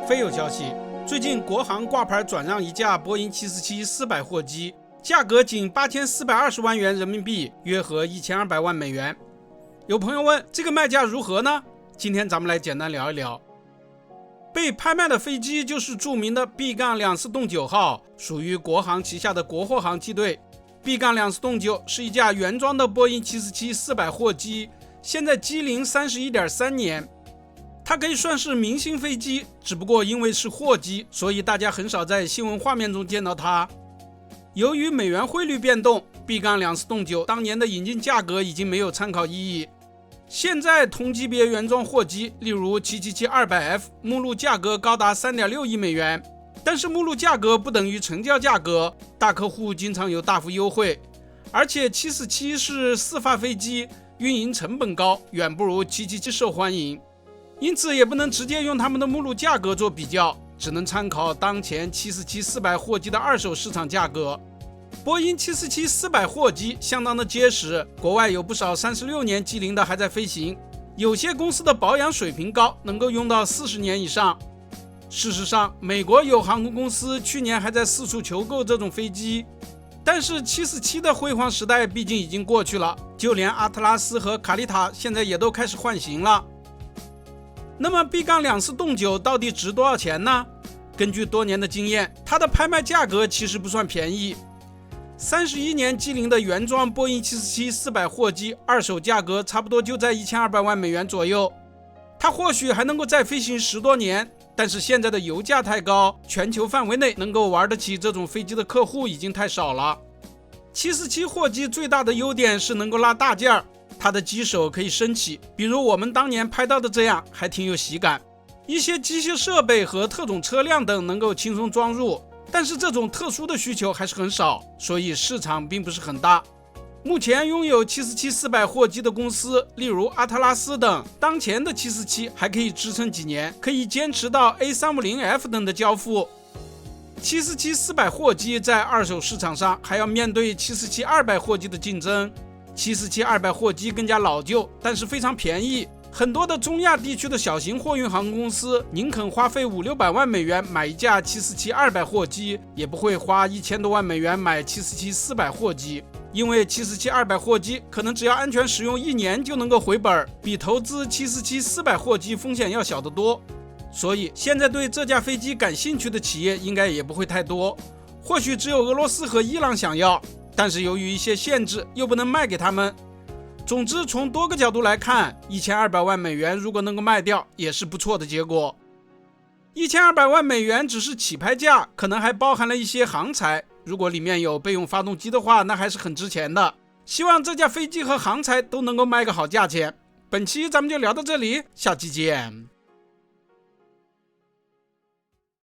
非有消息，最近国航挂牌转让一架波音747-400货机，价格仅8420万元人民币，约合1200万美元。有朋友问这个卖价如何呢？今天咱们来简单聊一聊。被拍卖的飞机就是著名的 B-249号，属于国航旗下的国货航机队。B-249是一架原装的波音747-400货机，现在机龄31.3年。它可以算是明星飞机，只不过因为是货机，所以大家很少在新闻画面中见到它。由于美元汇率变动， B-249当年的引进价格已经没有参考意义。现在同级别原装货机，例如777-200F， 目录价格高达 3.6 亿美元，但是目录价格不等于成交价格，大客户经常有大幅优惠。而且747是4发飞机，运营成本高，远不如777受欢迎，因此也不能直接用他们的目录价格做比较，只能参考当前747-400货机的二手市场价格。波音747-400货机相当的结实，国外有不少36年机龄的还在飞行，有些公司的保养水平高，能够用到40年以上。事实上，美国有航空公司去年还在四处求购这种飞机，但是747的辉煌时代毕竟已经过去了，就连阿特拉斯和卡丽塔现在也都开始换型了。那么 B-249到底值多少钱呢？根据多年的经验，它的拍卖价格其实不算便宜。31年机龄的原装波音747-400货机，二手价格差不多就在1200万美元左右。它或许还能够再飞行10多年，但是现在的油价太高，全球范围内能够玩得起这种飞机的客户已经太少了。747货机最大的优点是能够拉大件儿，它的机手可以升起，比如我们当年拍到的这样，还挺有喜感。一些机械设备和特种车辆等能够轻松装入，但是这种特殊的需求还是很少，所以市场并不是很大。目前拥有747-400货机的公司，例如阿特拉斯等，当前的747还可以支撑几年，可以坚持到 A350F 等的交付。747-400货机在二手市场上还要面对747-200货机的竞争。747-200货机更加老旧，但是非常便宜，很多的中亚地区的小型货运航空公司宁肯花费500-600万美元买一架747-200货机，也不会花1000多万美元买747-400货机，因为747-200货机可能只要安全使用1年就能够回本，比投资747-400货机风险要小得多。所以现在对这架飞机感兴趣的企业应该也不会太多，或许只有俄罗斯和伊朗想要，但是由于一些限制又不能卖给他们。总之，从多个角度来看，1200万美元如果能够卖掉，也是不错的结果。1200万美元只是起拍价，可能还包含了一些航材，如果里面有备用发动机的话，那还是很值钱的。希望这架飞机和航材都能够卖个好价钱。本期咱们就聊到这里，下期见。